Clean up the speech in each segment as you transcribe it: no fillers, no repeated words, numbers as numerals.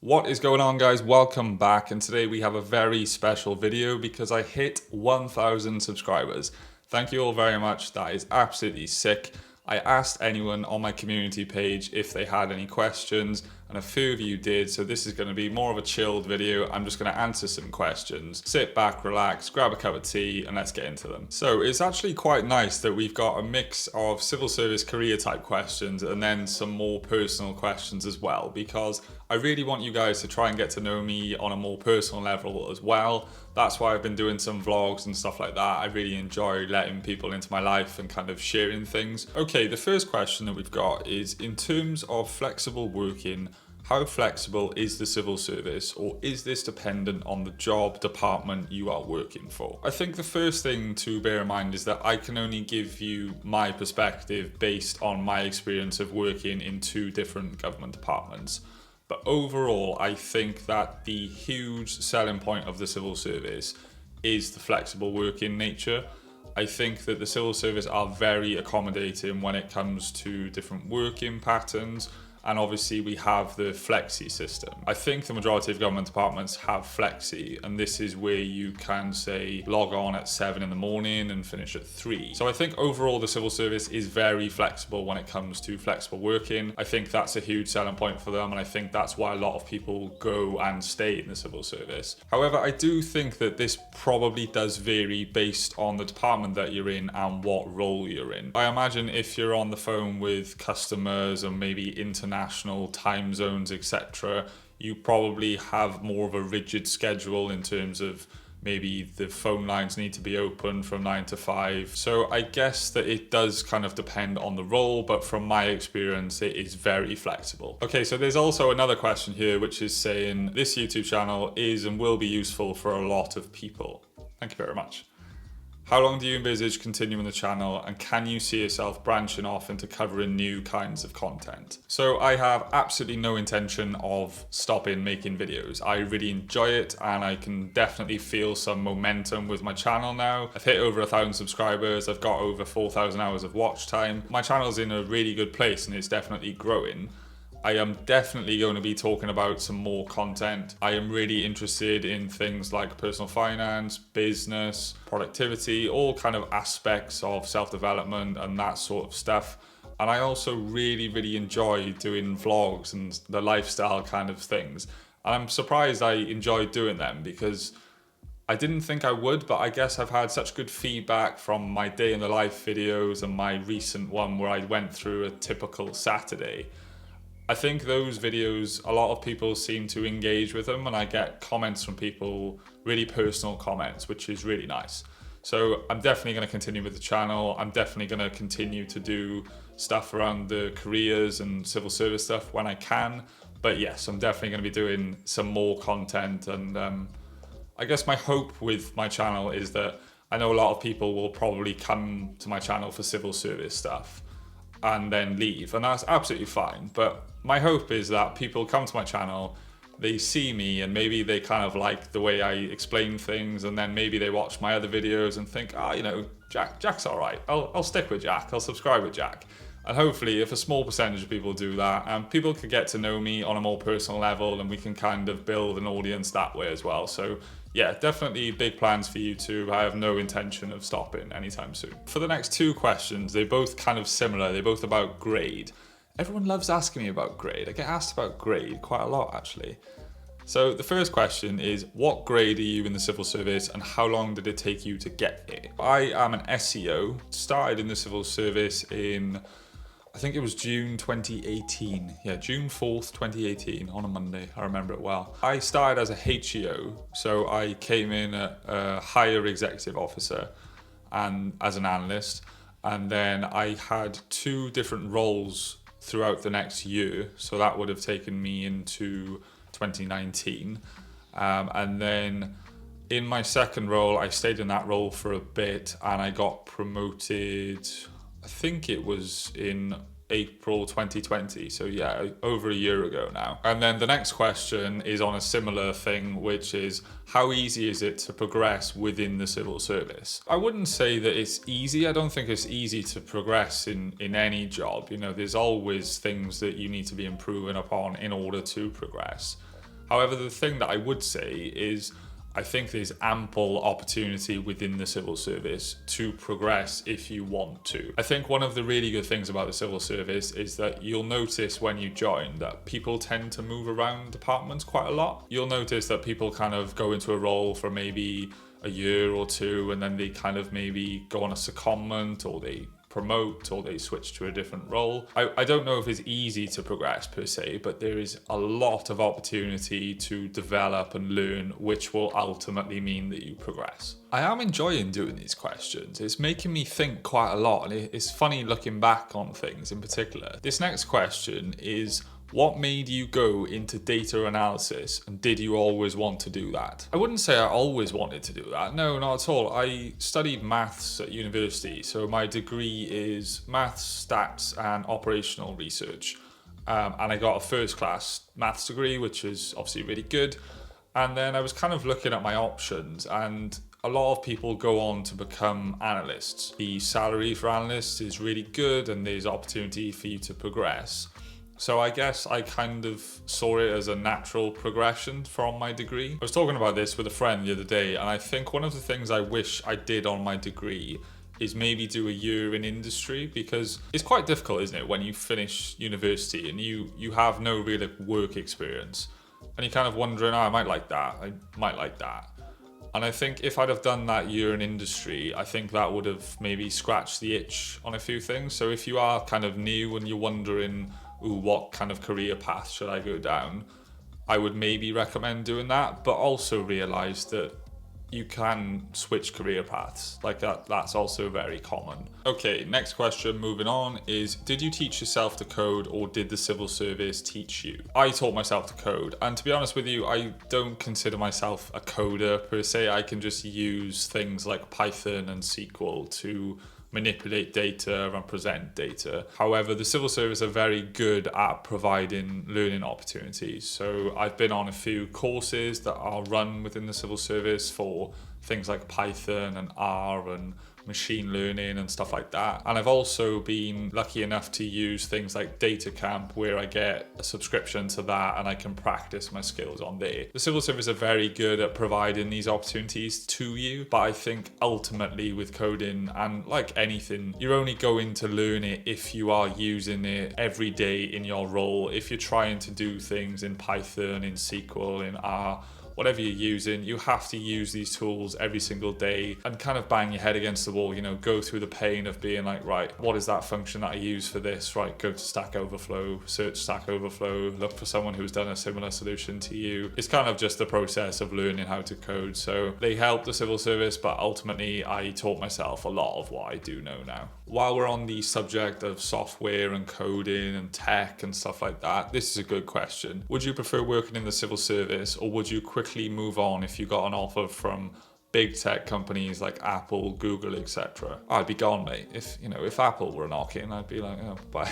What is going on, guys? Welcome back, and today we have a very special video because I hit 1,000 subscribers. Thank you all very much. That is absolutely sick. I asked anyone on my community page if they had any questions, and a few of you did, so this is going to be more of a chilled video. I'm just going to answer some questions. Sit back, relax, grab a cup of tea, and let's get into them. So it's actually quite nice that we've got a mix of civil service career type questions and then some more personal questions as well, because I really want you guys to try and get to know me on a more personal level as well. That's why I've been doing some vlogs and stuff like that. I really enjoy letting people into my life and kind of sharing things. Okay, the first question that we've got is, in terms of flexible working, how flexible is the civil service, or is this dependent on the job department you are working for? I think the first thing to bear in mind is that I can only give you my perspective based on my experience of working in two different government departments. But overall, I think that the huge selling point of the civil service is the flexible working nature. I think that the civil service are very accommodating when it comes to different working patterns. And obviously we have the flexi system. I think the majority of government departments have flexi, and this is where you can say log on at 7 in the morning and finish at 3. So I think overall the civil service is very flexible when it comes to flexible working. I think that's a huge selling point for them, and I think that's why a lot of people go and stay in the civil service. However, I do think that this probably does vary based on the department that you're in and what role you're in. I imagine if you're on the phone with customers and maybe international time zones, etc., you probably have more of a rigid schedule in terms of maybe the phone lines need to be open from 9 to 5. So I guess that it does kind of depend on the role, but from my experience, it is very flexible. Okay, so there's also another question here, which is saying this YouTube channel is and will be useful for a lot of people. Thank you very much. How long do you envisage continuing the channel, and can you see yourself branching off into covering new kinds of content? So I have absolutely no intention of stopping making videos. I really enjoy it, and I can definitely feel some momentum with my channel now. I've hit over 1,000 subscribers. I've got over 4,000 hours of watch time. My channel's in a really good place and it's definitely growing. I am definitely going to be talking about some more content. I am really interested in things like personal finance, business, productivity, all kind of aspects of self-development and that sort of stuff. And I also really enjoy doing vlogs and the lifestyle kind of things. And I'm surprised I enjoy doing them because I didn't think I would, but I guess I've had such good feedback from my day in the life videos and my recent one where I went through a typical Saturday. I think those videos, a lot of people seem to engage with them, and I get comments from people, really personal comments, which is really nice. So I'm definitely going to continue with the channel. I'm definitely going to continue to do stuff around the careers and civil service stuff when I can. But yes, I'm definitely going to be doing some more content. And I guess my hope with my channel is that I know a lot of people will probably come to my channel for civil service stuff and then leave, and that's absolutely fine. But my hope is that people come to my channel, they see me, and maybe they kind of like the way I explain things, and then maybe they watch my other videos and think, you know, Jack's all right. I'll stick with Jack. I'll subscribe with Jack. And hopefully, if a small percentage of people do that, and people can get to know me on a more personal level, and we can kind of build an audience that way as well. So yeah, definitely big plans for YouTube. I have no intention of stopping anytime soon. For the next two questions, they're both kind of similar. They're both about grade. Everyone loves asking me about grade. I get asked about grade quite a lot, actually. So the first question is, what grade are you in the civil service, and how long did it take you to get there? I am an SEO, started in the civil service in, I think it was June 2018. Yeah, June 4th, 2018, on a Monday. I remember it well. I started as a HEO, so I came in a higher executive officer and as an analyst, and then I had two different roles throughout the next year. So that would have taken me into 2019. And then in my second role, I stayed in that role for a bit, and I got promoted, I think it was in April 2020. So yeah, over a year ago now. And then the next question is on a similar thing, which is, how easy is it to progress within the civil service? I wouldn't say that it's easy. I don't think it's easy to progress in any job. You know, there's always things that you need to be improving upon in order to progress. However, the thing that I would say is I think there's ample opportunity within the civil service to progress if you want to. I think one of the really good things about the civil service is that you'll notice when you join that people tend to move around departments quite a lot. You'll notice that people kind of go into a role for maybe a year or two, and then they kind of maybe go on a secondment, or they promote, or they switch to a different role. I don't know if it's easy to progress per se, but there is a lot of opportunity to develop and learn, which will ultimately mean that you progress. I am enjoying doing these questions. It's making me think quite a lot, and it's funny looking back on things in particular. This next question is, what made you go into data analysis, and did you always want to do that? I wouldn't say I always wanted to do that. No, not at all. I studied maths at university, so my degree is maths, stats, and operational research. And I got a first class maths degree, which is obviously really good. And then I was kind of looking at my options, and a lot of people go on to become analysts. The salary for analysts is really good, and there's opportunity for you to progress. So I guess I kind of saw it as a natural progression from my degree. I was talking about this with a friend the other day, and I think one of the things I wish I did on my degree is maybe do a year in industry, because it's quite difficult, isn't it, when you finish university and you have no real work experience, and you're kind of wondering, I might like that, I might like that. And I think if I'd have done that year in industry, I think that would have maybe scratched the itch on a few things. So if you are kind of new and you're wondering, ooh, what kind of career path should I go down, I would maybe recommend doing that, but also realize that you can switch career paths. Like that's also very common. Okay, next question, moving on, is did you teach yourself to code, or did the civil service teach you? I taught myself to code, and to be honest with you, I don't consider myself a coder per se. I can just use things like Python and SQL to manipulate data and present data. However, the civil service are very good at providing learning opportunities. So I've been on a few courses that are run within the civil service for things like Python and R and machine learning and stuff like that. And I've also been lucky enough to use things like Data Camp, where I get a subscription to that and I can practice my skills on there. The civil service are very good at providing these opportunities to you, but I think ultimately with coding, and like anything, you're only going to learn it if you are using it every day in your role. If you're trying to do things in Python, in SQL, in R, whatever you're using, you have to use these tools every single day and kind of bang your head against the wall, go through the pain of being like, right, what is that function that I use for this? Right, go to Stack Overflow, search Stack Overflow, look for someone who's done a similar solution to you. It's kind of just the process of learning how to code. So they help the civil service, but ultimately I taught myself a lot of what I do know now. While we're on the subject of software and coding and tech and stuff like that, this is a good question. Would you prefer working in the civil service, or would you quickly move on if you got an offer from big tech companies like Apple, Google, etc.? I'd be gone, mate. If Apple were knocking, I'd be like, oh, bye.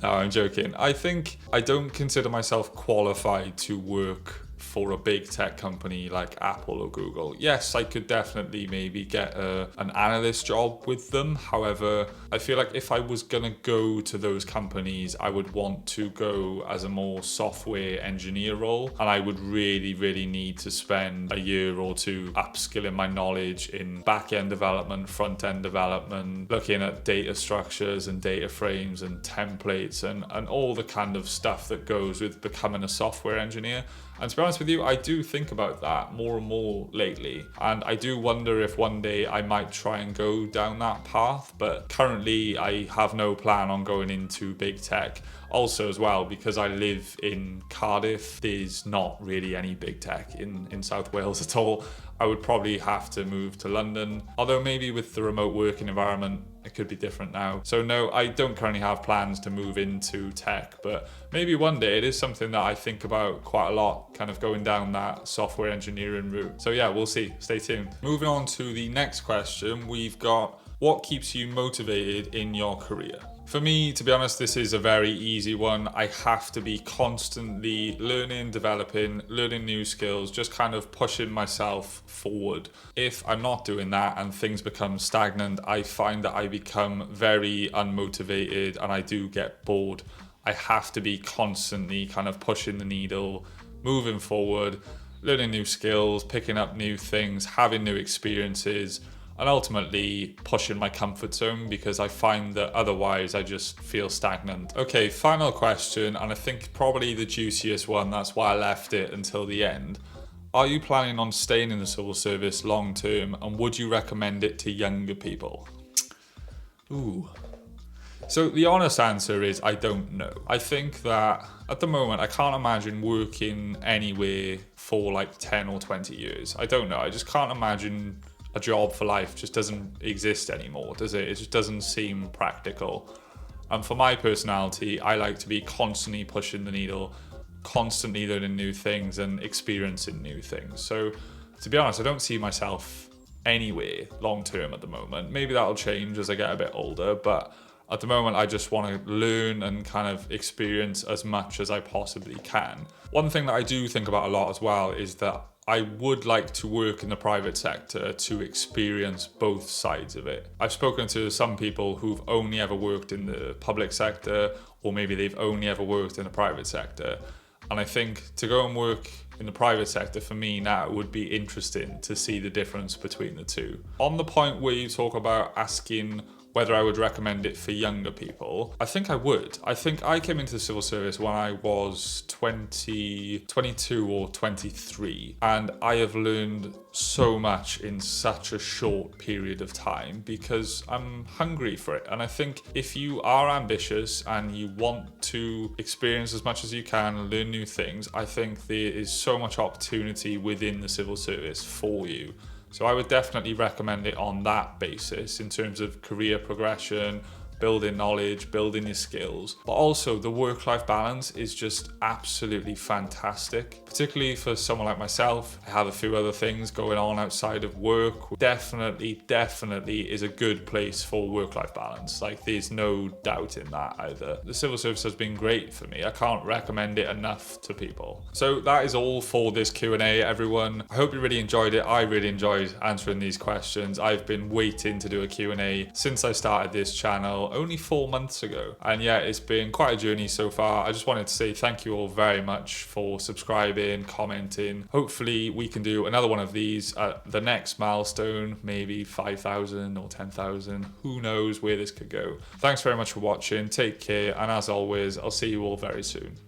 No, I'm joking. I think I don't consider myself qualified to work for a big tech company like Apple or Google. Yes, I could definitely maybe get an analyst job with them. However, I feel like if I was gonna go to those companies, I would want to go as a more software engineer role, and I would really, really need to spend a year or two upskilling my knowledge in back-end development, front-end development, looking at data structures and data frames and templates and all the kind of stuff that goes with becoming a software engineer. And to be honest with you, I do think about that more and more lately. And I do wonder if one day I might try and go down that path. But currently, I have no plan on going into big tech. Also as well, because I live in Cardiff, there's not really any big tech in South Wales at all. I would probably have to move to London. Although maybe with the remote working environment, it could be different now. So no, I don't currently have plans to move into tech, but maybe one day. It is something that I think about quite a lot, kind of going down that software engineering route. So yeah, we'll see. Stay tuned. Moving on to the next question, we've got, what keeps you motivated in your career? For me, to be honest, this is a very easy one. I have to be constantly learning, developing, learning new skills, just kind of pushing myself forward. If I'm not doing that and things become stagnant, I find that I become very unmotivated and I do get bored. I have to be constantly kind of pushing the needle, moving forward, learning new skills, picking up new things, having new experiences, and ultimately pushing my comfort zone, because I find that otherwise I just feel stagnant. Okay, final question, and I think probably the juiciest one, that's why I left it until the end. Are you planning on staying in the civil service long term, and would you recommend it to younger people? Ooh. So the honest answer is I don't know. I think that at the moment I can't imagine working anywhere for like 10 or 20 years. I don't know. I just can't imagine a job for life just doesn't exist anymore, does it? It just doesn't seem practical. And for my personality, I like to be constantly pushing the needle, constantly learning new things and experiencing new things. So to be honest, I don't see myself anywhere long term at the moment. Maybe that'll change as I get a bit older, but at the moment I just want to learn and kind of experience as much as I possibly can. One thing that I do think about a lot as well is that I would like to work in the private sector to experience both sides of it. I've spoken to some people who've only ever worked in the public sector, or maybe they've only ever worked in the private sector. And I think to go and work in the private sector for me now would be interesting to see the difference between the two. On the point where you talk about asking whether I would recommend it for younger people, I think I would. I think I came into the civil service when I was 22 or 23, and I have learned so much in such a short period of time because I'm hungry for it. And I think if you are ambitious and you want to experience as much as you can and learn new things, I think there is so much opportunity within the civil service for you. So I would definitely recommend it on that basis in terms of career progression, building knowledge, building your skills. But also the work-life balance is just absolutely fantastic, particularly for someone like myself. I have a few other things going on outside of work. Definitely is a good place for work-life balance. Like, there's no doubt in that either. The civil service has been great for me. I can't recommend it enough to people. So that is all for this Q&A, everyone. I hope you really enjoyed it. I really enjoyed answering these questions. I've been waiting to do a Q&A since I started this channel only 4 months ago. And yeah, it's been quite a journey so far. I just wanted to say thank you all very much for subscribing, commenting. Hopefully we can do another one of these at the next milestone, maybe 5,000 or 10,000. Who knows where this could go. Thanks very much for watching. Take care. And as always, I'll see you all very soon.